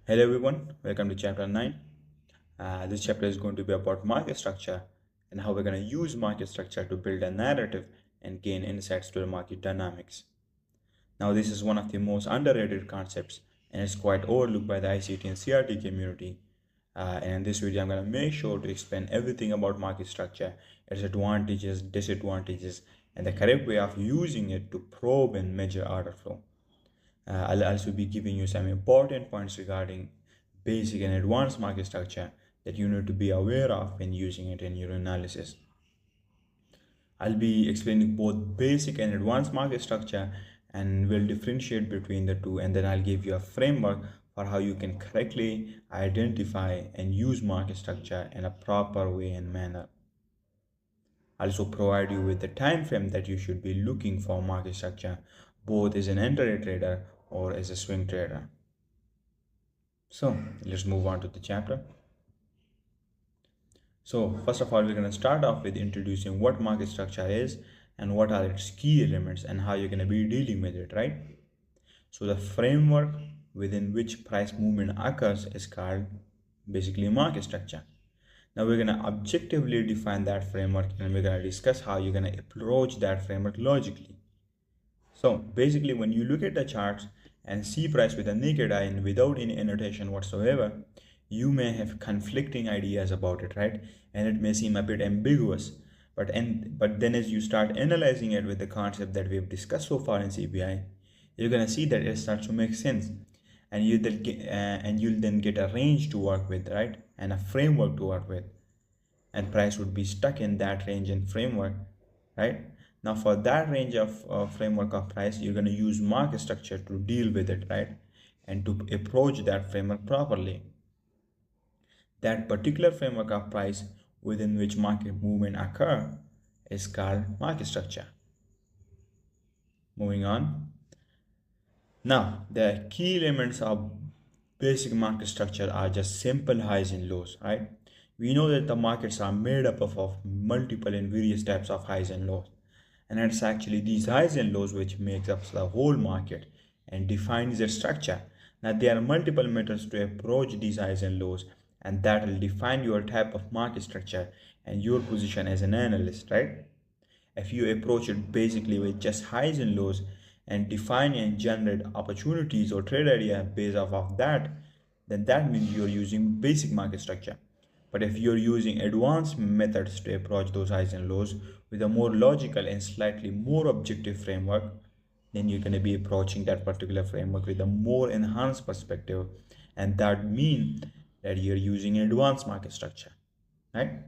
Hello everyone, welcome to chapter 9. This chapter is going to be about market structure and how we're going to use market structure to build a narrative and gain insights to the market dynamics. Now, this is one of the most underrated concepts and it's quite overlooked by the ICT and CRT community. And in this video, I'm going to make sure to explain everything about market structure, its advantages, disadvantages, and the correct way of using it to probe and measure order flow. I'll also be giving you some important points regarding basic and advanced market structure that you need to be aware of when using it in your analysis. I'll be explaining both basic and advanced market structure and will differentiate between the two, and then I'll give you a framework for how you can correctly identify and use market structure in a proper way and manner. I'll also provide you with the time frame that you should be looking for market structure, both as an intraday trader or as a swing trader. So let's move on to the chapter. So first of all, we're going to start off with introducing what market structure is and what are its key elements and how you're going to be dealing with it, right? So the framework within which price movement occurs is called basically market structure. Now we're going to objectively define that framework and we're going to discuss how you're going to approach that framework logically. So basically, when you look at the charts and see price with a naked eye and without any annotation whatsoever, you may have conflicting ideas about it, right? And it may seem a bit ambiguous. But then as you start analyzing it with the concept that we've discussed so far in CPI, you're gonna see that it starts to make sense, and you'll then get a range to work with, right? And a framework to work with, and price would be stuck in that range and framework, right? Now for that range of framework of price, you're going to use market structure to deal with it, right? And to approach that framework properly. That particular framework of price within which market movement occur is called market structure. Moving on. Now, the key elements of basic market structure are just simple highs and lows, right? We know that the markets are made up of multiple and various types of highs and lows. And it's actually these highs and lows which makes up the whole market and defines their structure. Now there are multiple methods to approach these highs and lows, and that will define your type of market structure and your position as an analyst, right? If you approach it basically with just highs and lows and define and generate opportunities or trade idea based off of that, then that means you're using basic market structure. But if you're using advanced methods to approach those highs and lows with a more logical and slightly more objective framework, then you're going to be approaching that particular framework with a more enhanced perspective. And that means that you're using advanced market structure, right?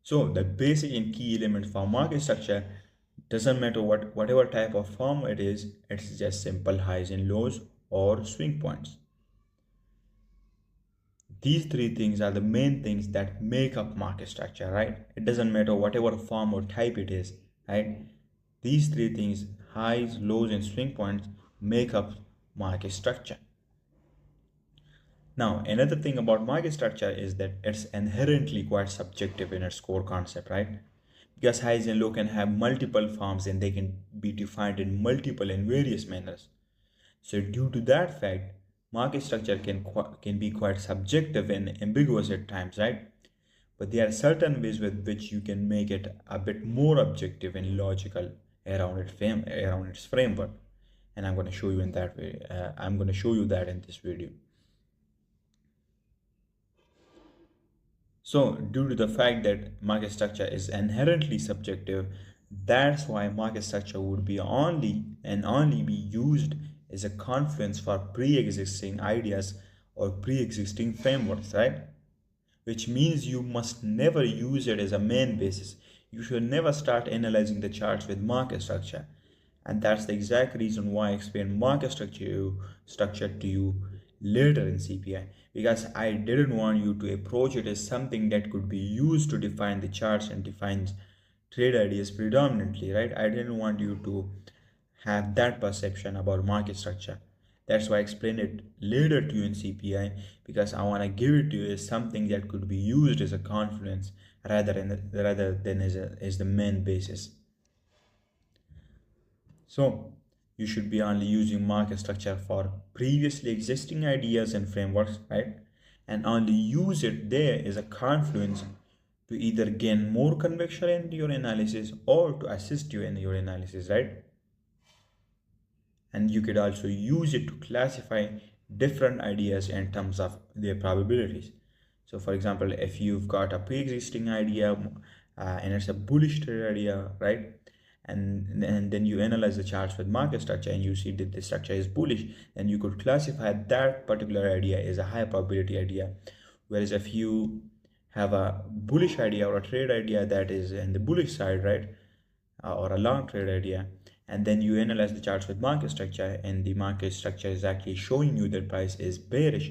So the basic and key elements for market structure doesn't matter whatever type of firm it is, it's just simple highs and lows or swing points. These three things are the main things that make up market structure, right? It doesn't matter whatever form or type it is, right? These three things, highs, lows, and swing points, make up market structure. Now, another thing about market structure is that it's inherently quite subjective in its core concept, right? Because highs and low can have multiple forms and they can be defined in multiple and various manners. So due to that fact, market structure can be quite subjective and ambiguous at times, right? But there are certain ways with which you can make it a bit more objective and logical around its framework, and I'm going to show you in that way. I'm going to show you that in this video. So due to the fact that market structure is inherently subjective, that's why market structure would be only be used as a confluence for pre-existing ideas or pre-existing frameworks, right? Which means you must never use it as a main basis. You should never start analyzing the charts with market structure. And that's the exact reason why I explained market structure to you later in CPI, because I didn't want you to approach it as something that could be used to define the charts and defines trade ideas predominantly, right? I didn't want you to have that perception about market structure. That's why I explained it later to you in CPI, because I want to give it to you as something that could be used as a confluence rather than as the main basis. So you should be only using market structure for previously existing ideas and frameworks, right? And only use it there as a confluence to either gain more conviction in your analysis or to assist you in your analysis, right? And you could also use it to classify different ideas in terms of their probabilities. So for example, if you've got a pre-existing idea and it's a bullish trade idea, right, and then you analyze the charts with market structure and you see that the structure is bullish, then you could classify that particular idea as a high probability idea. Whereas if you have a bullish idea or a trade idea that is in the bullish side, right, or a long trade idea, and then you analyze the charts with market structure and the market structure is actually showing you that price is bearish,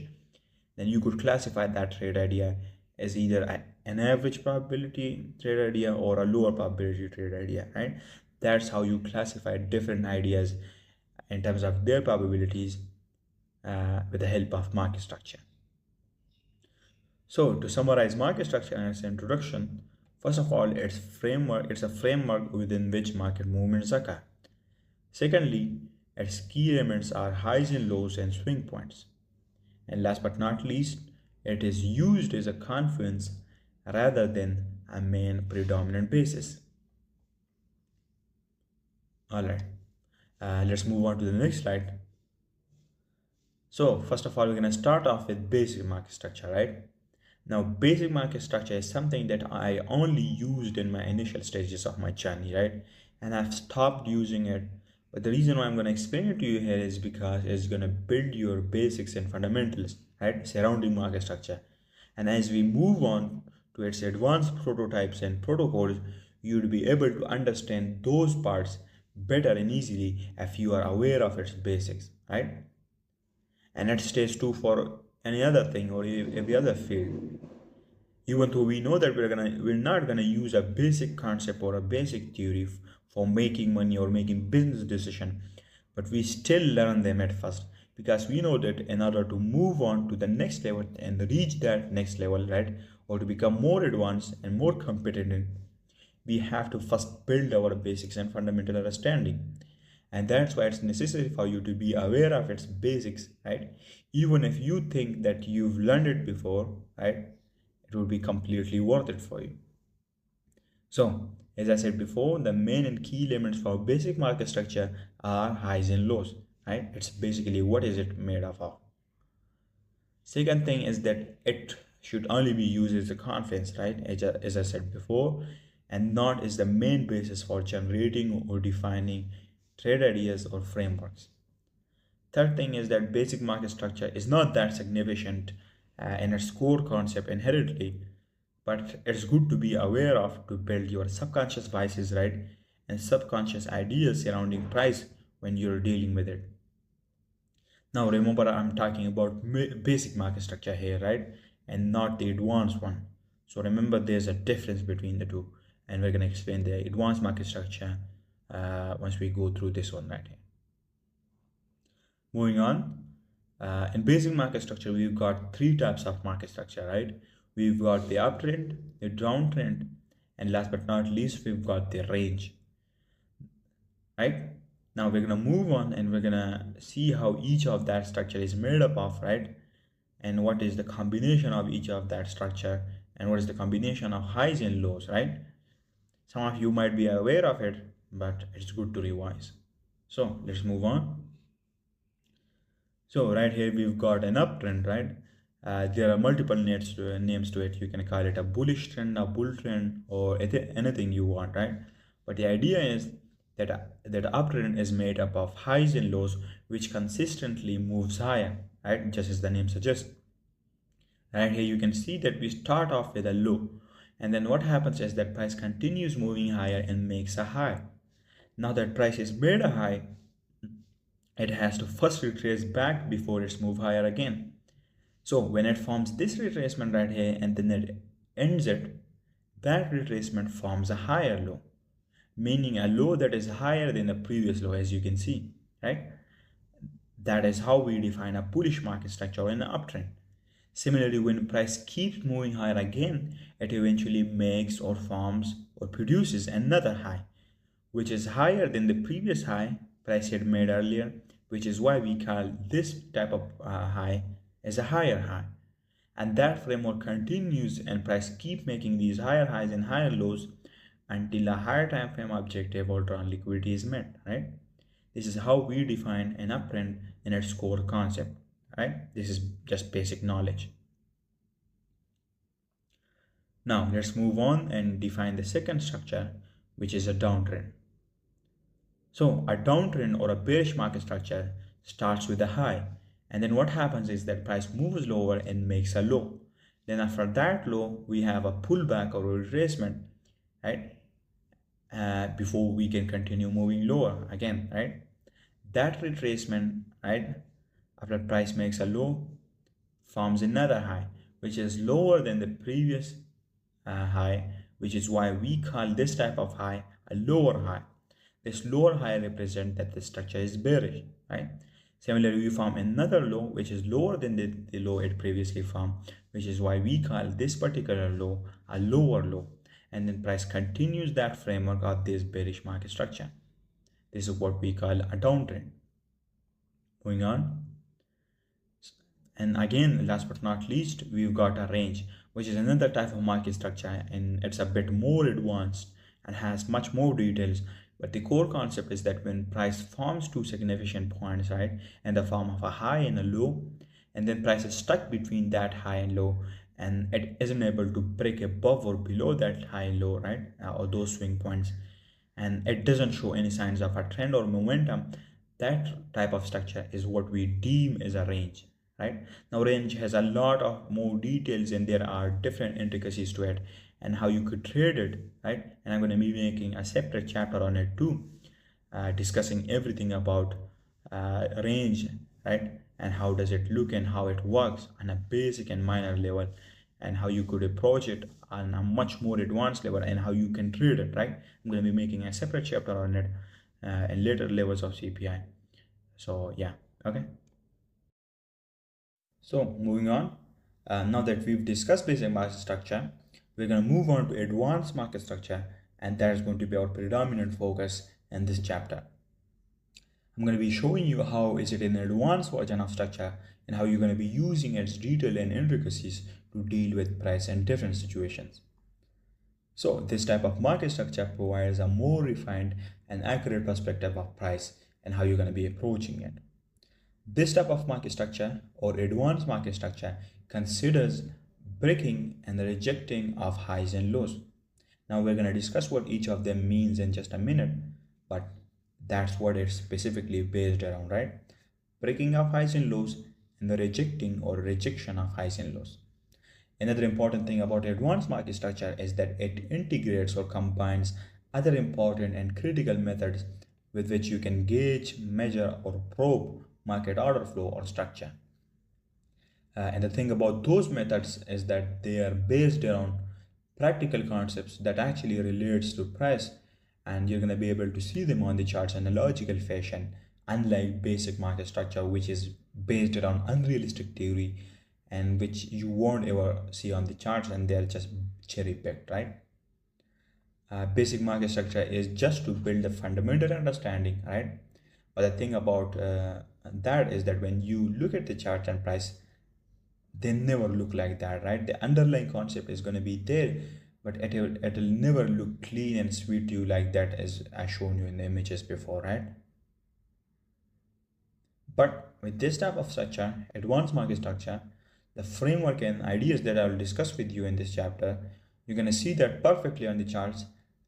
then you could classify that trade idea as either an average probability trade idea or a lower probability trade idea, right? That's how you classify different ideas in terms of their probabilities with the help of market structure. So to summarize market structure and its introduction, first of all, it's a framework within which market movements occur. Secondly, its key elements are highs and lows and swing points. And last but not least, it is used as a confluence rather than a main predominant basis. Alright, let's move on to the next slide. So first of all, we're going to start off with basic market structure, right? Now, basic market structure is something that I only used in my initial stages of my journey, right? And I've stopped using it. But the reason why I'm going to explain it to you here is because it's going to build your basics and fundamentals, right, surrounding market structure. And as we move on to its advanced prototypes and protocols, you'll be able to understand those parts better and easily if you are aware of its basics, right? And it stays true for any other thing or every other field. Even though we know that we're not gonna use a basic concept or a basic theory for making money or making business decision, but we still learn them at first because we know that in order to move on to the next level and reach that next level, right, or to become more advanced and more competent, we have to first build our basics and fundamental understanding. And that's why it's necessary for you to be aware of its basics, right? Even if you think that you've learned it before, right, it will be completely worth it for you. So as I said before, the main and key elements for basic market structure are highs and lows, right? It's basically what is it made of. Second thing is that it should only be used as a confluence, right? As I said before, and not as the main basis for generating or defining trade ideas or frameworks. Third thing is that basic market structure is not that significant in its core concept inherently, but it's good to be aware of to build your subconscious biases, right, and subconscious ideas surrounding price when you're dealing with it. Now remember, I'm talking about basic market structure here, right, and not the advanced one. So remember, there's a difference between the two, and we're going to explain the advanced market structure once we go through this one right here. Moving on, in basic market structure, we've got three types of market structure, right? We've got the uptrend, the downtrend, and last but not least, we've got the range, right? Now we're gonna move on and we're gonna see how each of that structure is made up of, right? And what is the combination of each of that structure, and what is the combination of highs and lows, right? Some of you might be aware of it, but it's good to revise. So let's move on. So right here we've got an uptrend, right? There are multiple names to it. You can call it a bullish trend, a bull trend, or anything you want, right? But the idea is that uptrend is made up of highs and lows, which consistently moves higher, right? Just as the name suggests. Right here you can see that we start off with a low, and then what happens is that price continues moving higher and makes a high. Now that price is made a high, it has to first retrace back before it's move higher again. So when it forms this retracement right here and then it ends it, that retracement forms a higher low, meaning a low that is higher than the previous low, as you can see, right? That is how we define a bullish market structure in an uptrend. Similarly, when price keeps moving higher again, it eventually makes or forms or produces another high, which is higher than the previous high, price had made earlier, which is why we call this type of high as a higher high. And that framework continues and price keep making these higher highs and higher lows until a higher time frame objective or drawn liquidity is met, right? This is how we define an uptrend in its core concept, right? This is just basic knowledge. Now let's move on and define the second structure, which is a downtrend. So a downtrend or a bearish market structure starts with a high, and then what happens is that price moves lower and makes a low. Then after that low, we have a pullback or a retracement, right? Before we can continue moving lower again, right? That retracement, right, after price makes a low, forms another high, which is lower than the previous high, which is why we call this type of high a lower high. This lower high represents that the structure is bearish, right? Similarly, we form another low which is lower than the low it previously formed, which is why we call this particular low a lower low. And then price continues that framework of this bearish market structure. This is what we call a downtrend. Moving on. And again, last but not least, we've got a range, which is another type of market structure, and it's a bit more advanced and has much more details. But the core concept is that when price forms two significant points, right, in the form of a high and a low, and then price is stuck between that high and low, and it isn't able to break above or below that high and low, right, or those swing points, and it doesn't show any signs of a trend or momentum, that type of structure is what we deem as a range, right? Now range has a lot of more details and there are different intricacies to it and how you could trade it, right? And I'm going to be making a separate chapter on it too, discussing everything about range, right? And how does it look and how it works on a basic and minor level, and how you could approach it on a much more advanced level and how you can trade it, right? I'm going to be making a separate chapter on it in later levels of CPI. So yeah, okay. So moving on, now that we've discussed basic market structure, we're going to move on to advanced market structure, and that is going to be our predominant focus in this chapter. I'm going to be showing you how is it an advanced version of structure and how you're going to be using its detail and intricacies to deal with price in different situations. So this type of market structure provides a more refined and accurate perspective of price and how you're going to be approaching it. This type of market structure or advanced market structure considers breaking and rejecting of highs and lows. Now we're going to discuss what each of them means in just a minute, but that's what it's specifically based around, right? Breaking of highs and lows and the rejecting or rejection of highs and lows. Another important thing about advanced market structure is that it integrates or combines other important and critical methods with which you can gauge, measure, or probe market order flow or structure. And the thing about those methods is that they are based around practical concepts that actually relates to price, and you're going to be able to see them on the charts in a logical fashion, unlike basic market structure, which is based around unrealistic theory and which you won't ever see on the charts, and they're just cherry picked, right? Basic market structure is just to build a fundamental understanding, right? But the thing about that is that when you look at the chart and price, they never look like that, right? The underlying concept is going to be there, but it'll never look clean and sweet to you like that as I shown you in the images before, right? But with this type of structure, advanced market structure, the framework and ideas that I will discuss with you in this chapter, you're going to see that perfectly on the charts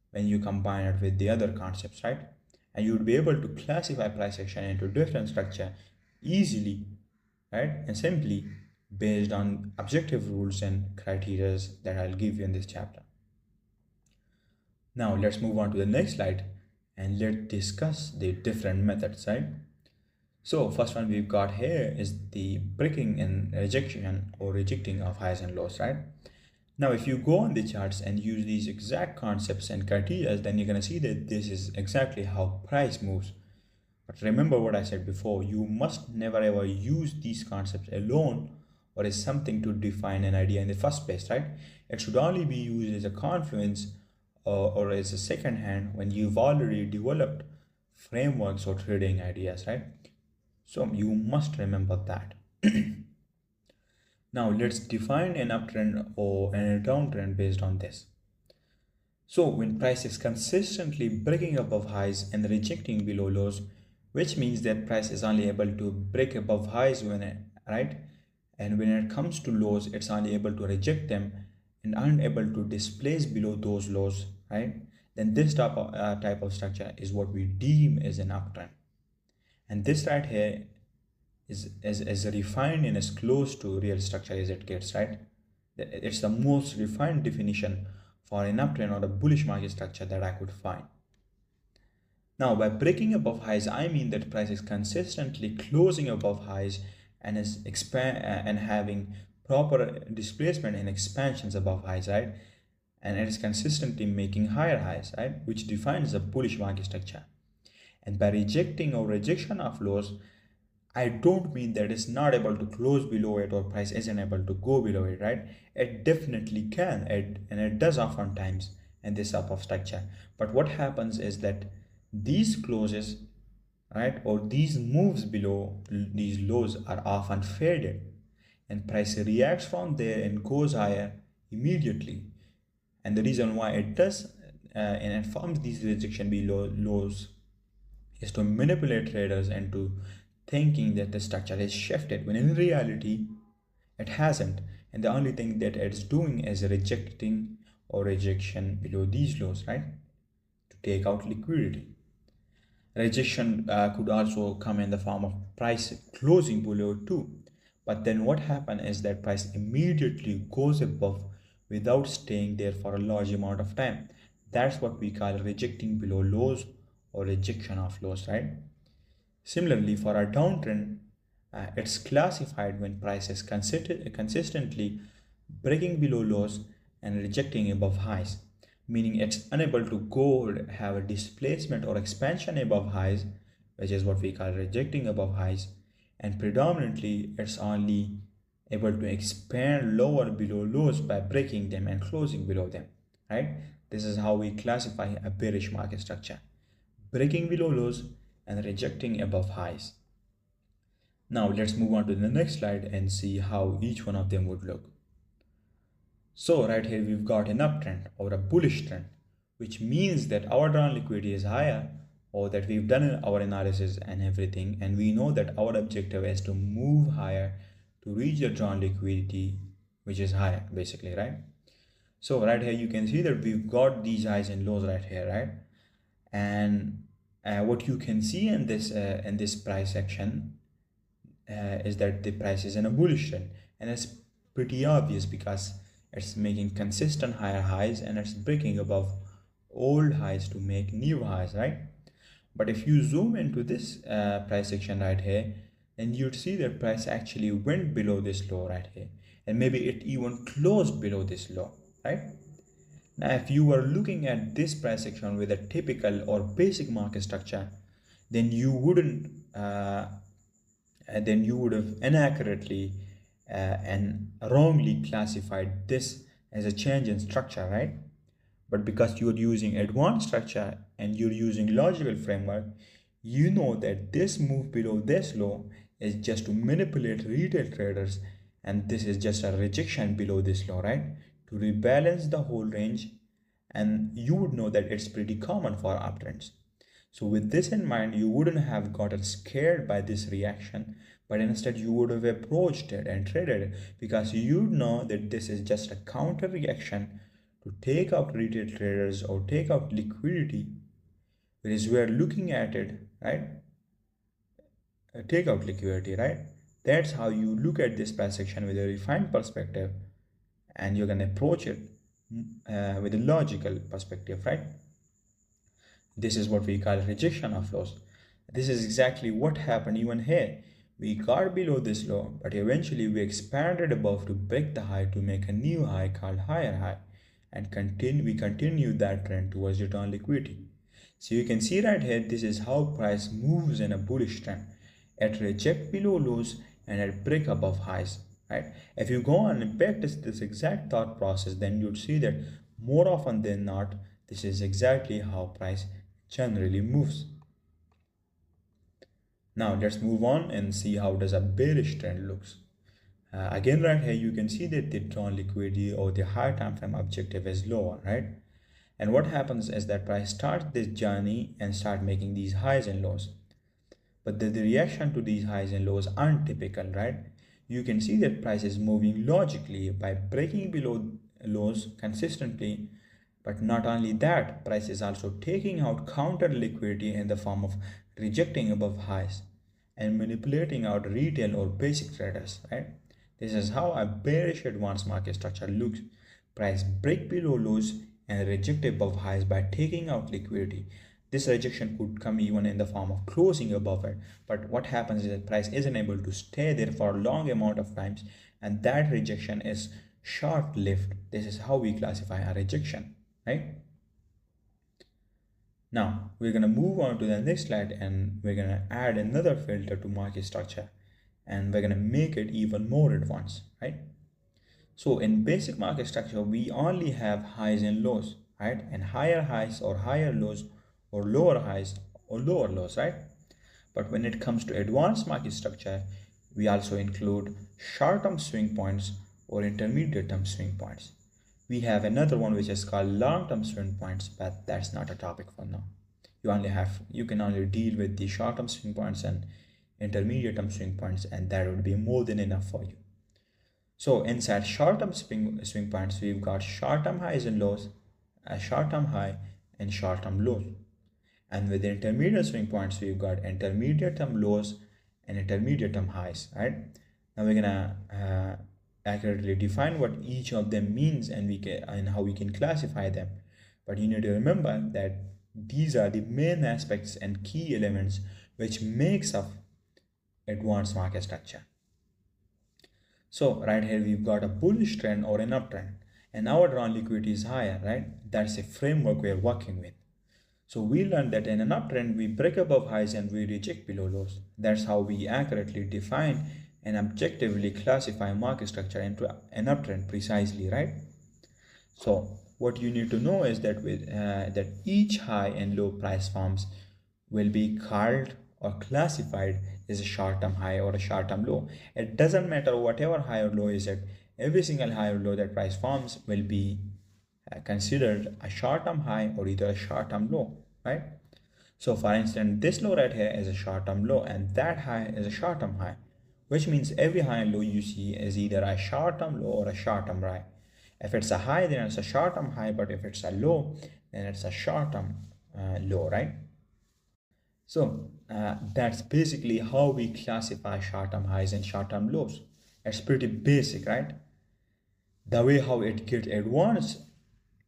when you combine it with the other concepts, right? And you would be able to classify price action into different structure easily, right? And simply based on objective rules and criteria that I'll give you in this chapter. Now let's move on to the next slide and let's discuss the different methods, right? So first one we've got here is the breaking and rejection or rejecting of highs and lows, right? Now if you go on the charts and use these exact concepts and criteria, then you're going to see that this is exactly how price moves. But remember what I said before, you must never ever use these concepts alone or as something to define an idea in the first place, right? It should only be used as a confluence or as a second hand when you've already developed frameworks or trading ideas, right? So you must remember that. Now let's define an uptrend or a downtrend based on this. So when price is consistently breaking above highs and rejecting below lows, which means that price is only able to break above highs when it, right? And when it comes to lows, it's only able to reject them and unable to displace below those lows, right? Then this type of structure is what we deem as an uptrend. And this right here is refined and as close to real structure as it gets, right? It's the most refined definition for an uptrend or a bullish market structure that I could find. Now, by breaking above highs, I mean that price is consistently closing above highs and is and having proper displacement and expansions above highs, right? And it is consistently making higher highs, right? Which defines a bullish market structure. And by rejecting or rejection of lows, I don't mean that it's not able to close below it or price isn't able to go below it, right? It definitely can, and it does oftentimes in this type of structure. But what happens is that these closes, right, or these moves below these lows are often faded, and price reacts from there and goes higher immediately. And the reason why it does and it forms these rejection below lows is to manipulate traders into thinking that the structure is shifted when in reality it hasn't, and the only thing that it's doing is rejecting or rejection below these lows, right, to take out liquidity. Rejection could also come in the form of price closing below too, but then what happens is that price immediately goes above without staying there for a large amount of time. That's what we call rejecting below lows or rejection of lows, right? Similarly, for a downtrend, it's classified when price is consistently breaking below lows and rejecting above highs, meaning it's unable to go or have a displacement or expansion above highs, which is what we call rejecting above highs, and predominantly it's only able to expand lower below lows by breaking them and closing below them, right? This is how we classify a bearish market structure: breaking below lows and rejecting above highs. Now let's move on to the next slide and see how each one of them would look. So right here we've got an uptrend or a bullish trend, which means that our drawn liquidity is higher, or that we've done our analysis and everything, and we know that our objective is to move higher to reach the drawn liquidity which is higher, basically, right? So right here you can see that we've got these highs and lows right here, right? And what you can see in this price action is that the price is in a bullish trend, and it's pretty obvious because it's making consistent higher highs and it's breaking above old highs to make new highs, right? But if you zoom into this price action right here, then you'd see that price actually went below this low right here, and maybe it even closed below this low, right? Now, if you were looking at this price action with a typical or basic market structure, then you wouldn't, then you would have inaccurately and wrongly classified this as a change in structure, right? But because you're using advanced structure and you're using logical framework, you know that this move below this low is just to manipulate retail traders, and this is just a rejection below this low, right, to rebalance the whole range. And you would know that it's pretty common for uptrends. So with this in mind, you wouldn't have gotten scared by this reaction, but instead you would have approached it and traded it, because you know that this is just a counter reaction to take out retail traders or take out liquidity. Whereas we are looking at it, right, take out liquidity, right? That's how you look at this price action with a refined perspective, and you're gonna approach it with a logical perspective, right? This is what we call rejection of lows. This is exactly what happened even here. We got below this low, but eventually we expanded above to break the high to make a new high called higher high, and we continue that trend towards return liquidity. So you can see right here, this is how price moves in a bullish trend. It reject below lows and it break above highs, right? If you go on and practice this exact thought process, then you'd see that more often than not, this is exactly how price generally moves. Now let's move on and see how does a bearish trend looks. Again, right here you can see that the drawn liquidity or the higher time frame objective is lower, right? And what happens is that price starts this journey and start making these highs and lows. But the reaction to these highs and lows aren't typical, right? You can see that price is moving logically by breaking below lows consistently. But not only that, price is also taking out counter liquidity in the form of rejecting above highs and manipulating out retail or basic traders, right? This is how a bearish advanced market structure looks. Price break below lows and reject above highs by taking out liquidity. This rejection could come even in the form of closing above it. But what happens is that price isn't able to stay there for a long amount of times, and that rejection is short-lived. This is how we classify a rejection, right? Now we're going to move on to the next slide, and we're going to add another filter to market structure, and we're going to make it even more advanced, right? So in basic market structure, we only have highs and lows, right? And higher highs or higher lows, or lower highs or lower lows, right? But when it comes to advanced market structure, we also include short-term swing points or intermediate-term swing points. We have another one which is called long-term swing points, but that's not a topic for now. You can only deal with the short-term swing points and intermediate-term swing points, and that would be more than enough for you. So inside short-term swing points, we've got short-term highs and lows, a short-term high and short-term lows. And with the intermediate swing points, we've got intermediate-term lows and intermediate-term highs, right? Now we're gonna accurately define what each of them means and how we can classify them. But you need to remember that these are the main aspects and key elements which makes up advanced market structure. So right here we've got a bullish trend or an uptrend, and our drawn liquidity is higher, right? That's a framework we're working with. So we learned that in an uptrend we break above highs and we reject below lows. That's how we accurately define and objectively classify market structure into an uptrend precisely, right? So what you need to know is that that each high and low price forms will be called or classified as a short-term high or a short-term low. It doesn't matter whatever high or low is it, every single high or low that price forms will be considered a short-term high or either a short-term low, right? So for instance, this low right here is a short-term low and that high is a short-term high, which means every high and low you see is either a short-term low or a short-term high. If it's a high, then it's a short-term high, but if it's a low, then it's a short-term low, right? So that's basically how we classify short-term highs and short-term lows. It's pretty basic, right? The way how it gets advanced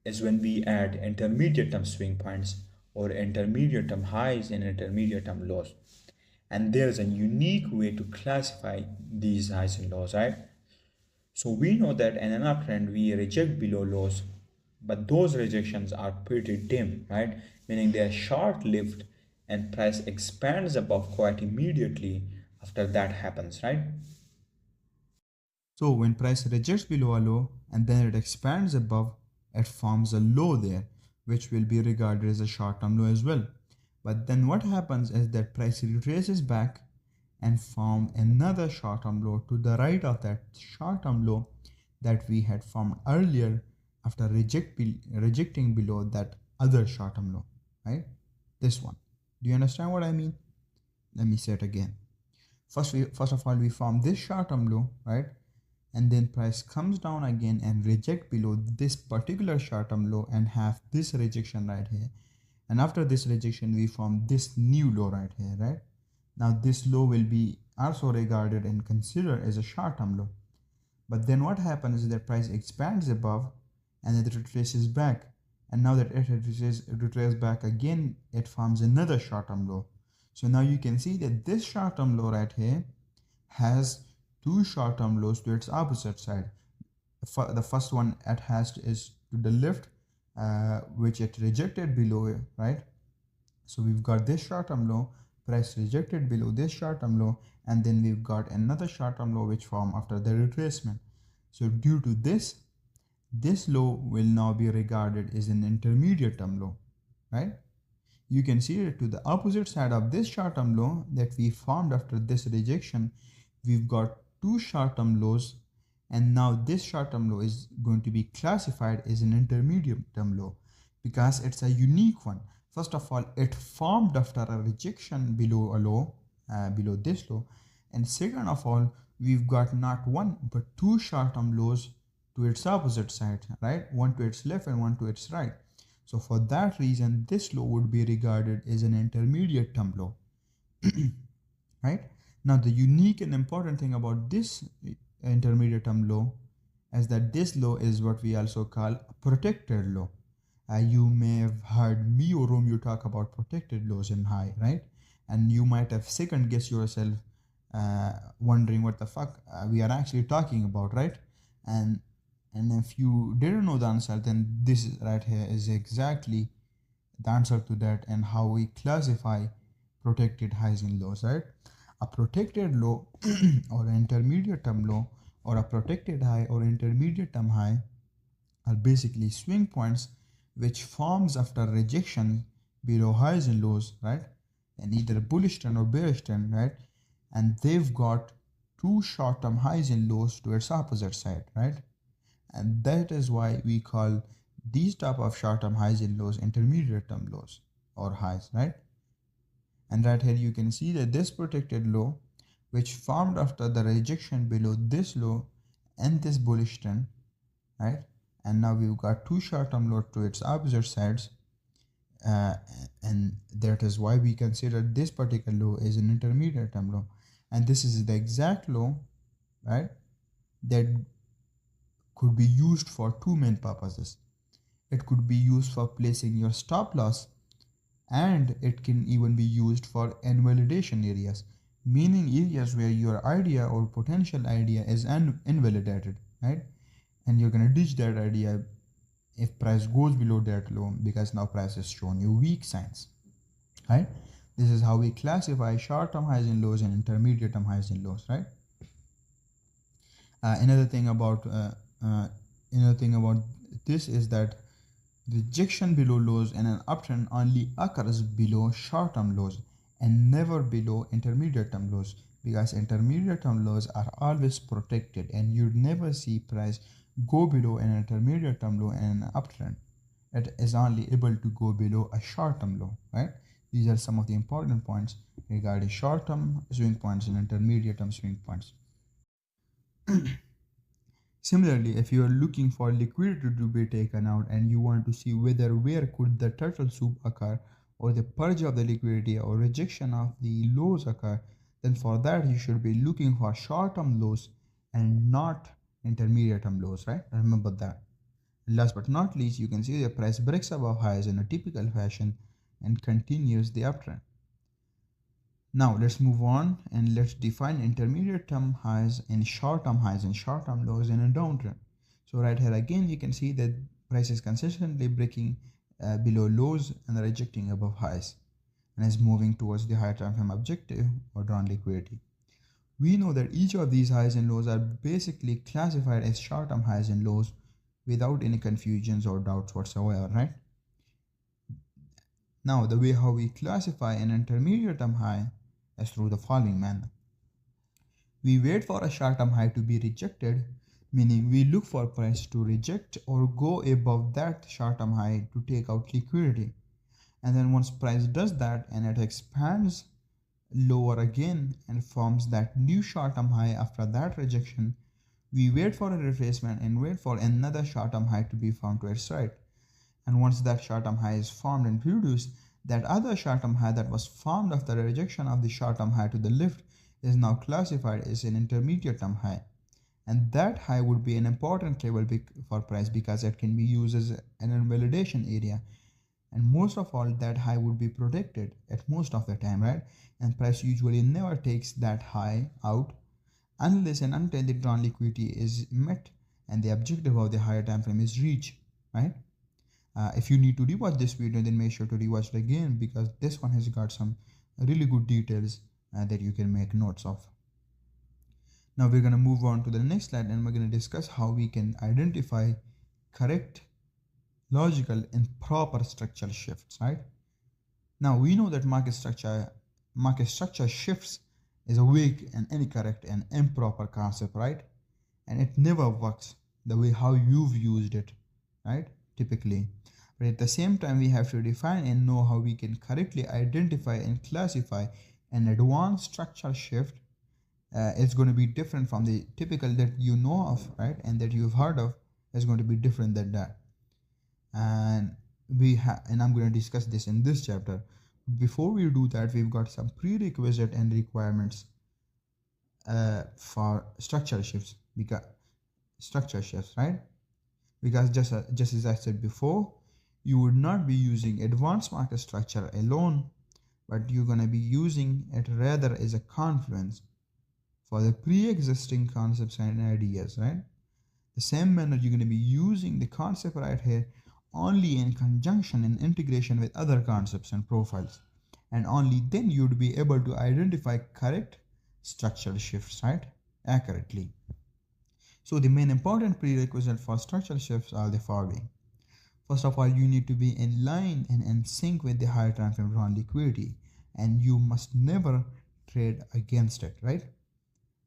is when we add intermediate term swing points or intermediate term highs and intermediate term lows. And there's a unique way to classify these highs and lows, right? So we know that in an uptrend we reject below lows, but those rejections are pretty dim, right? Meaning they are short-lived and price expands above quite immediately after that happens, right? So when price rejects below a low and then it expands above, it forms a low there, which will be regarded as a short-term low as well. But then what happens is that price retraces back and form another short-term low to the right of that short-term low that we had formed earlier after rejecting below that other short-term low, right? This one. Do you understand what I mean? Let me say it again. First of all, we form this short-term low, right? And then price comes down again and reject below this particular short-term low and have this rejection right here. And after this rejection, we form this new low right here, right? Now this low will be also regarded and considered as a short-term low. But then what happens is that price expands above and it retraces back. And now that it retraces back again, it forms another short-term low. So now you can see that this short-term low right here has two short-term lows to its opposite side. The first one it has is to the left, which it rejected below, right? So we've got this short-term low, price rejected below this short-term low, and then we've got another short-term low which form after the retracement. So due to this low will now be regarded as an intermediate term low, right? you can see it to the opposite side of this short-term low that we formed after this rejection. We've got two short-term lows, and now this short-term low is going to be classified as an intermediate-term low because it's a unique one. First of all, it formed after a rejection below a low, below this low, and second of all, we've got not one but two short-term lows to its opposite side, right? One to its left and one to its right. So for that reason, this low would be regarded as an intermediate term low, right? Now, the unique and important thing about this intermediate term low is that this low is what we also call a protected low. You may have heard me or Romeo talk about protected lows in high, right? And you might have second guessed yourself wondering what the fuck we are actually talking about, right? And if you didn't know the answer, then this right here is exactly the answer to that and how we classify protected highs and lows, right? A protected low or an intermediate term low or a protected high or intermediate term high are basically swing points which forms after rejection below highs and lows, right? And either bullish trend or bearish trend, right? And they've got two short-term highs and lows to its opposite side, right? And that is why we call these type of short-term highs and lows intermediate term lows or highs, right? And right here you can see that this protected low which formed after the rejection below this low and this bullish trend, right? And now we've got two short-term lows to its opposite sides, and that is why we consider this particular low as an intermediate term low. And this is the exact low, right, that could be used for two main purposes. It could be used for placing your stop loss, and it can even be used for invalidation areas, meaning areas where your idea or potential idea is invalidated, right? And you're going to ditch that idea if price goes below that low because now price is showing you weak signs, right? This is how we classify short-term highs and lows and intermediate-term highs and lows, right? Another thing about this is that rejection below lows in an uptrend only occurs below short-term lows and never below intermediate-term lows, because intermediate-term lows are always protected and you'd never see price go below an intermediate-term low in an uptrend. It is only able to go below a short-term low, right? These are some of the important points regarding short-term swing points and intermediate-term swing points. Similarly, if you are looking for liquidity to be taken out and you want to see where could the turtle soup occur, or the purge of the liquidity or rejection of the lows occur, then for that you should be looking for short-term lows and not intermediate-term lows, right? Remember that. Last but not least, you can see the price breaks above highs in a typical fashion and continues the uptrend. Now let's move on and let's define intermediate term highs and short-term highs and short-term lows in a downtrend. So right here again you can see that price is consistently breaking below lows and rejecting above highs and is moving towards the higher time frame objective or drawn liquidity. We know that each of these highs and lows are basically classified as short-term highs and lows without any confusions or doubts whatsoever, right? Now the way how we classify an intermediate term high is through the following manner. We wait for a short-term high to be rejected, meaning we look for price to reject or go above that short-term high to take out liquidity. And then once price does that and it expands lower again and forms that new short-term high after that rejection, we wait for a retracement and wait for another short-term high to be formed to its right. And once that short-term high is formed and produced, that other short-term high that was formed after the rejection of the short-term high to the left is now classified as an intermediate-term high. And that high would be an important level for price because it can be used as an invalidation area. And most of all, that high would be protected at most of the time, right? And price usually never takes that high out unless and until the drawn liquidity is met and the objective of the higher time frame is reached, right? If you need to rewatch this video, then make sure to rewatch it again because this one has got some really good details that you can make notes of. Now we're going to move on to the next slide and we're going to discuss how we can identify correct, logical and proper structural shifts, right? Now we know that market structure shifts is a weak and incorrect and improper concept, right? And it never works the way how you've used it, right? Typically. But at the same time, we have to define and know how we can correctly identify and classify an advanced structure shift. It's going to be different from the typical that you know of, right? And that you've heard of is going to be different than that. And I'm going to discuss this in this chapter. Before we do that, we've got some prerequisite and requirements for structure shifts, right? Because just as I said before, you would not be using advanced market structure alone, but you're going to be using it rather as a confluence for the pre-existing concepts and ideas, right? The same manner you're going to be using the concept right here only in conjunction and integration with other concepts and profiles, and only then you'd be able to identify correct structural shifts, right, accurately. So the main important prerequisite for structural shifts are the following. First of all, you need to be in line and in sync with the higher time frame drawn liquidity, and you must never trade against it, right?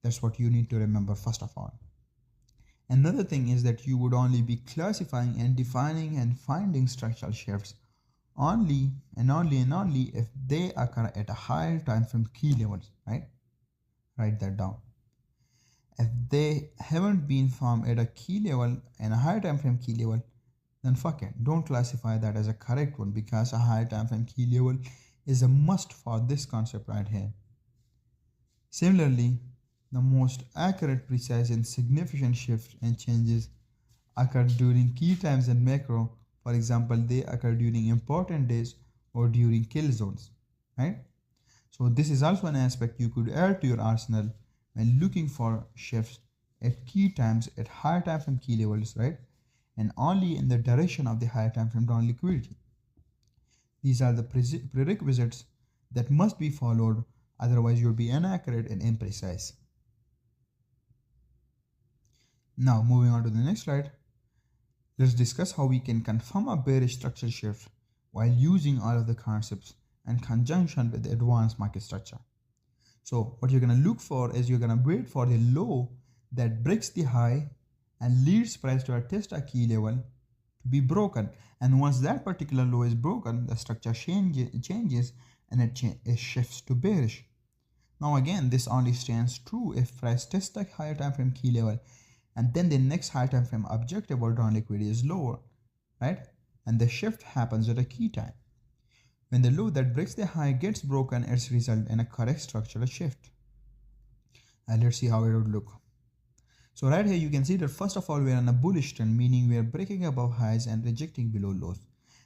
That's what you need to remember first of all. Another thing is that you would only be classifying and defining and finding structural shifts only if they occur at a higher time frame key levels, right? Write that down. If they haven't been formed at a key level and a higher time frame key level, then fuck it. Don't classify that as a correct one, because a higher time frame key level is a must for this concept right here. Similarly, the most accurate, precise, and significant shifts and changes occur during key times in macro. For example, they occur during important days or during kill zones, right? So this is also an aspect you could add to your arsenal when looking for shifts at key times at higher time frame key levels, right? And only in the direction of the higher time frame drawn liquidity. These are the prerequisites that must be followed, otherwise you'll be inaccurate and imprecise. Now moving on to the next slide, let's discuss how we can confirm a bearish structure shift while using all of the concepts in conjunction with the advanced market structure. So what you're going to look for is you're going to wait for the low that breaks the high and leads price to a test a key level to be broken. And once that particular low is broken, the structure changes and it shifts to bearish. Now again, this only stands true if price tests a higher time frame key level and then the next higher time frame objective or drawn liquidity is lower, right? And the shift happens at a key time. When the low that breaks the high gets broken, it's result in a correct structural shift. And let's see how it would look. So right here you can see that first of all we are on a bullish trend, meaning we are breaking above highs and rejecting below lows.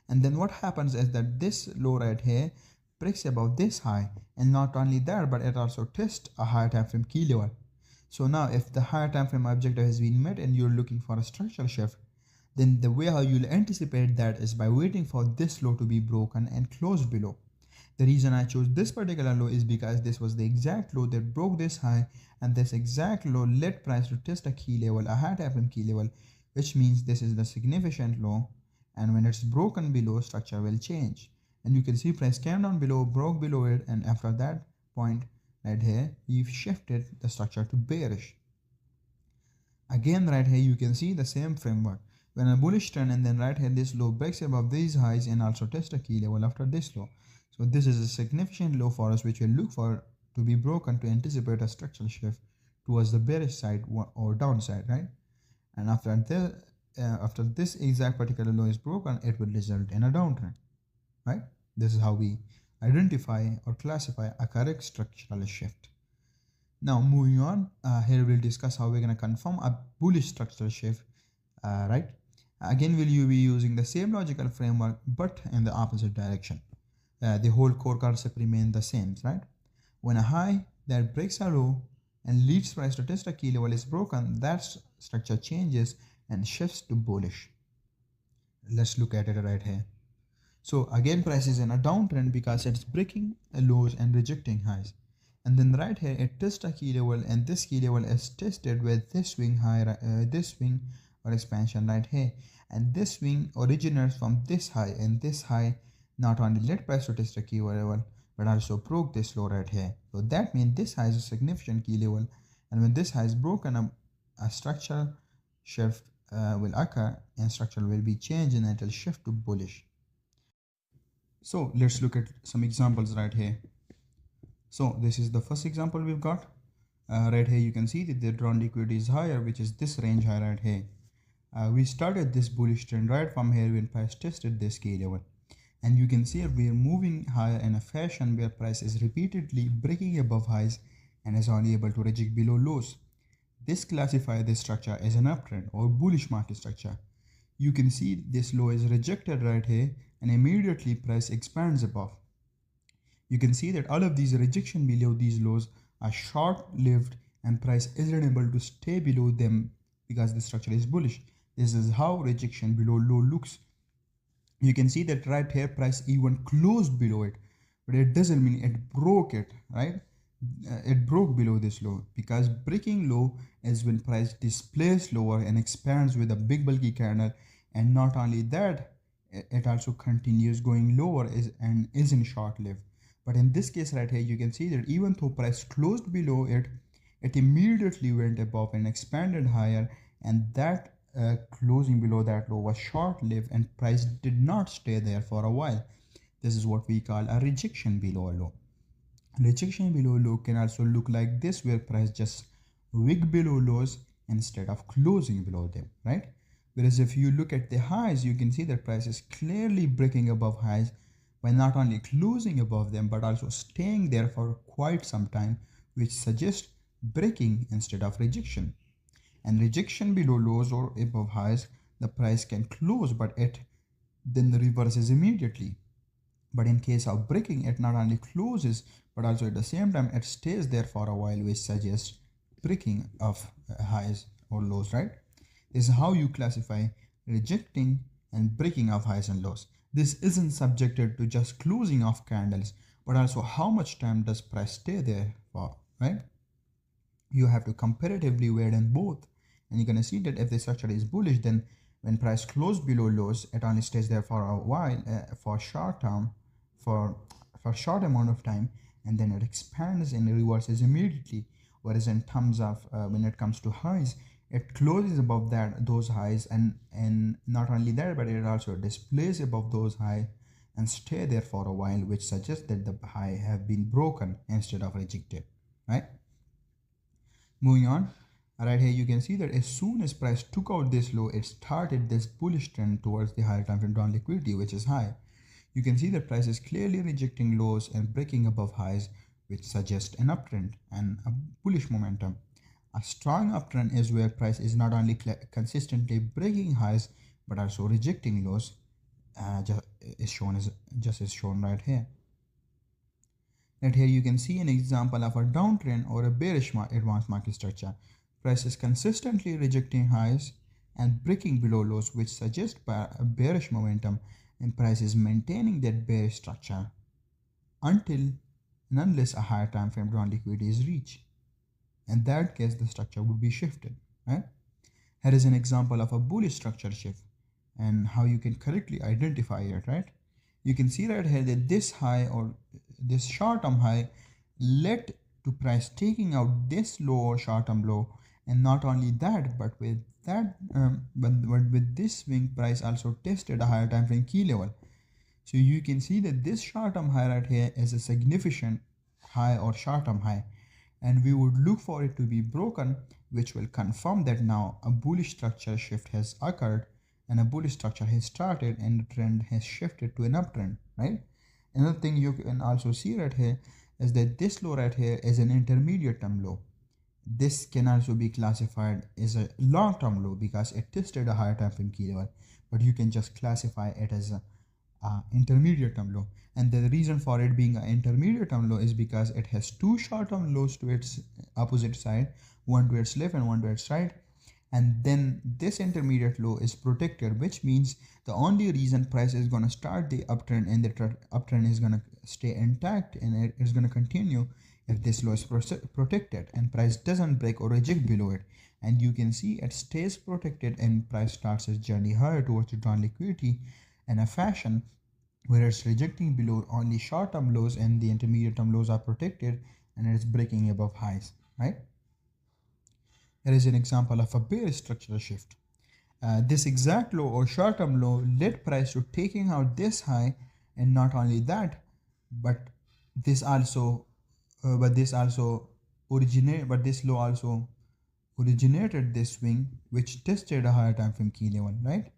And then what happens is that this low right here breaks above this high, and not only that, but it also tests a higher time frame key level. So now if the higher time frame objective has been met and you're looking for a structural shift, then the way how you'll anticipate that is by waiting for this low to be broken and closed below. The reason I chose this particular low is because this was the exact low that broke this high, and this exact low led price to test a key level, a higher time frame key level, which means this is the significant low, and when it's broken below, structure will change. And you can see price came down below, broke below it, and after that point right here, we've shifted the structure to bearish. Again, right here you can see the same framework. When a bullish trend, and then right here this low breaks above these highs and also test a key level after this low. So this is a significant low for us, which we'll look for to be broken to anticipate a structural shift towards the bearish side or downside, right? And after this exact particular low is broken, it will result in a downtrend, right? This is how we identify or classify a correct structural shift. Now moving on, here we'll discuss how we're going to confirm a bullish structural shift, right? Again, will you be using the same logical framework but in the opposite direction? The whole core concept remains the same, right? When a high that breaks a low and leads price to test a key level is broken, that structure changes and shifts to bullish. Let's look at it right here. So again, price is in a downtrend because it's breaking lows and rejecting highs. And then right here, it tests a key level, and this key level is tested with this swing high, this swing or expansion right here. And this swing originates from this high, and this high not only let price to test a key level, but also broke this low right here. So that means this has a significant key level, and when this has broken up, a structural shift will occur, and structure will be changed and it will shift to bullish. So let's look at some examples right here. So this is the first example we've got. Right here you can see that the drawn liquidity is higher, which is this range high right here. We started this bullish trend right from here when price tested this key level, and you can see we are moving higher in a fashion where price is repeatedly breaking above highs and is only able to reject below lows. This classifies this structure as an uptrend or bullish market structure. You can see this low is rejected right here, and immediately price expands above. You can see that all of these rejection below these lows are short-lived, and price isn't able to stay below them because the structure is bullish. This is how rejection below low looks. You can see that right here price even closed below it, but it doesn't mean it broke it, right? It broke below this low, because breaking low is when price displays lower and expands with a big bulky candle, and not only that, it also continues going lower and isn't short-lived. But in this case right here, you can see that even though price closed below it, it immediately went above and expanded higher, and that closing below that low was short-lived and price did not stay there for a while. This is what we call a rejection below a low. Rejection below low can also look like this, where price just wick below lows instead of closing below them, right? Whereas if you look at the highs, you can see that price is clearly breaking above highs by not only closing above them but also staying there for quite some time, which suggests breaking instead of rejection. And rejection below lows or above highs, the price can close, but it then reverses immediately. But in case of breaking, it not only closes, but also at the same time it stays there for a while, which suggests breaking of highs or lows, right? This is how you classify rejecting and breaking of highs and lows. This isn't subjected to just closing of candles, but also how much time does price stay there for, right? You have to comparatively weigh them both, and you're going to see that if the structure is bullish, then when price closes below lows, it only stays there for a while, for short term, for short amount of time, and then it expands and reverses immediately. Whereas in terms of when it comes to highs, it closes above those highs, and not only that, but it also displays above those highs and stay there for a while, which suggests that the high have been broken instead of rejected, right? Moving on, right here you can see that as soon as price took out this low, it started this bullish trend towards the higher time frame drawn liquidity, which is high. You can see that price is clearly rejecting lows and breaking above highs, which suggests an uptrend and a bullish momentum. A strong uptrend is where price is not only consistently breaking highs but also rejecting lows, just as shown right here. Right here you can see an example of a downtrend or a bearish advanced market structure. Price is consistently rejecting highs and breaking below lows, which suggests a bearish momentum, and price is maintaining that bearish structure until and unless a higher time frame drawn liquidity is reached. In that case, the structure would be shifted, right? Here is an example of a bullish structure shift and how you can correctly identify it, right? You can see right here that this high or this short-term high led to price taking out this low or short-term low, and not only that, but with that, but with this swing, price also tested a higher time frame key level. So you can see that this short-term high right here is a significant high or short-term high, and we would look for it to be broken, which will confirm that now a bullish structure shift has occurred and a bullish structure has started and the trend has shifted to an uptrend, right? Another thing you can also see right here is that this low right here is an intermediate term low. This can also be classified as a long-term low because it tested a higher time frame key level, but you can just classify it as a intermediate term low. And the reason for it being an intermediate term low is because it has two short-term lows to its opposite side, one to its left and one to its right, and then this intermediate low is protected, which means the only reason price is going to start the uptrend and the uptrend is going to stay intact and it is going to continue if this low is protected and price doesn't break or reject below it. And you can see it stays protected and price starts its journey higher towards the drawn liquidity in a fashion where it's rejecting below only short-term lows and the intermediate term lows are protected and it's breaking above highs, right? Here is an example of a bearish structural shift. This exact low or short-term low led price to taking out this high, and not only that, but this also, this low also originated this swing, which tested a higher time frame key level, right?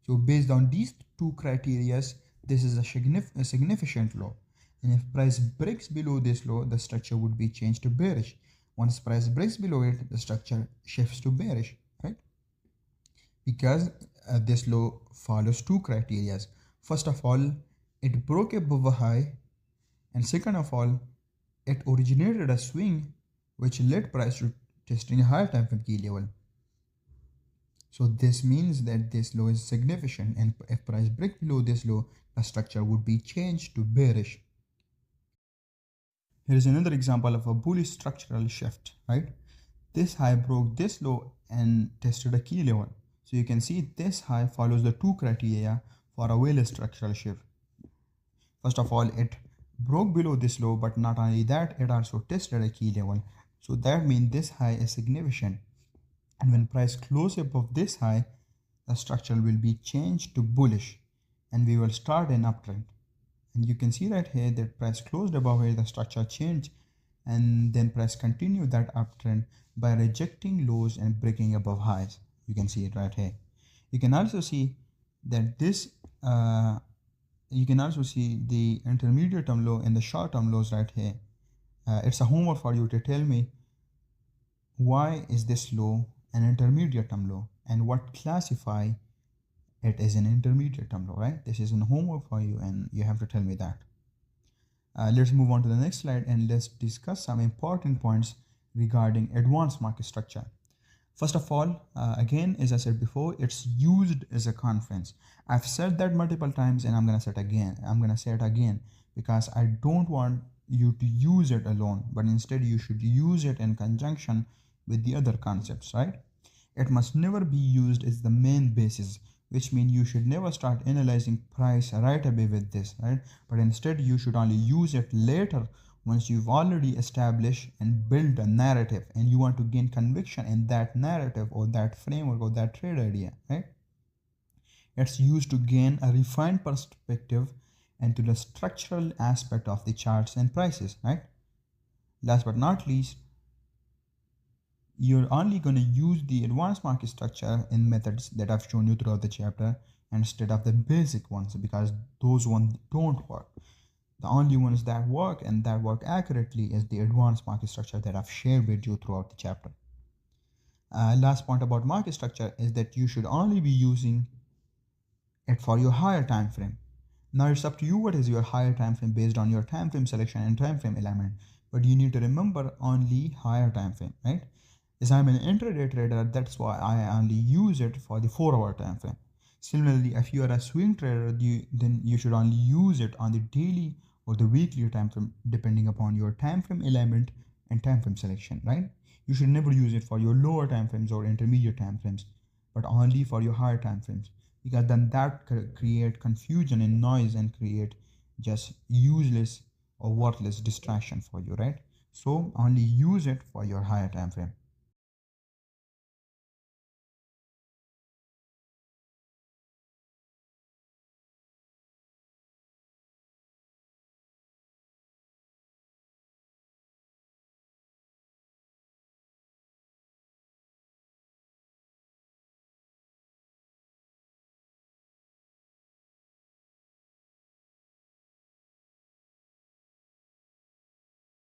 So based on these two criteria, this is a significant low. And if price breaks below this low, the structure would be changed to bearish. Once price breaks below it, the structure shifts to bearish, right? Because this low follows two criteria. First of all, it broke above a high, and second of all, it originated a swing which led price to testing a higher time frame key level. So this means that this low is significant, and if price breaks below this low, the structure would be changed to bearish. Here is another example of a bullish structural shift, right? This high broke this low and tested a key level. So you can see this high follows the two criteria for a bullish structural shift. First of all, it broke below this low, but not only that, it also tested a key level. So that means this high is significant. And when price closes above this high, the structure will be changed to bullish and we will start an uptrend. And you can see right here that price closed above here, the structure changed, and then price continued that uptrend by rejecting lows and breaking above highs. You can see it right here. You can also see that this, you can also see the intermediate term low and the short term lows right here. It's a homework for you to tell me why is this low an intermediate term low and what classify it as an intermediate term low, right? This is a homework for you and you have to tell me that. Let's move on to the next slide and let's discuss some important points regarding advanced market structure. First of all, again, as I said before, it's used as a conference. I've said that multiple times and I'm going to say it again because I don't want you to use it alone, but instead you should use it in conjunction with the other concepts, right? It must never be used as the main basis, which means you should never start analyzing price right away with this, right? But instead you should only use it later once you've already established and built a narrative and you want to gain conviction in that narrative or that framework or that trade idea, right? It's used to gain a refined perspective into the structural aspect of the charts and prices, right? Last but not least, you're only going to use the advanced market structure in methods that I've shown you throughout the chapter instead of the basic ones because those ones don't work. The only ones that work and that work accurately is the advanced market structure that I've shared with you throughout the chapter. Last point about market structure is that you should only be using it for your higher time frame. Now it's up to you what is your higher time frame based on your time frame selection and time frame element, but you need to remember only higher time frame, right? As I'm an intraday trader, that's why I only use it for the 4-hour time frame. Similarly, if you are a swing trader, then you should only use it on the daily or the weekly time frame depending upon your time frame element and time frame selection, right? You should never use it for your lower time frames or intermediate time frames, but only for your higher time frames, because then that create confusion and noise and create just useless or worthless distraction for you, right? So only use it for your higher time frame.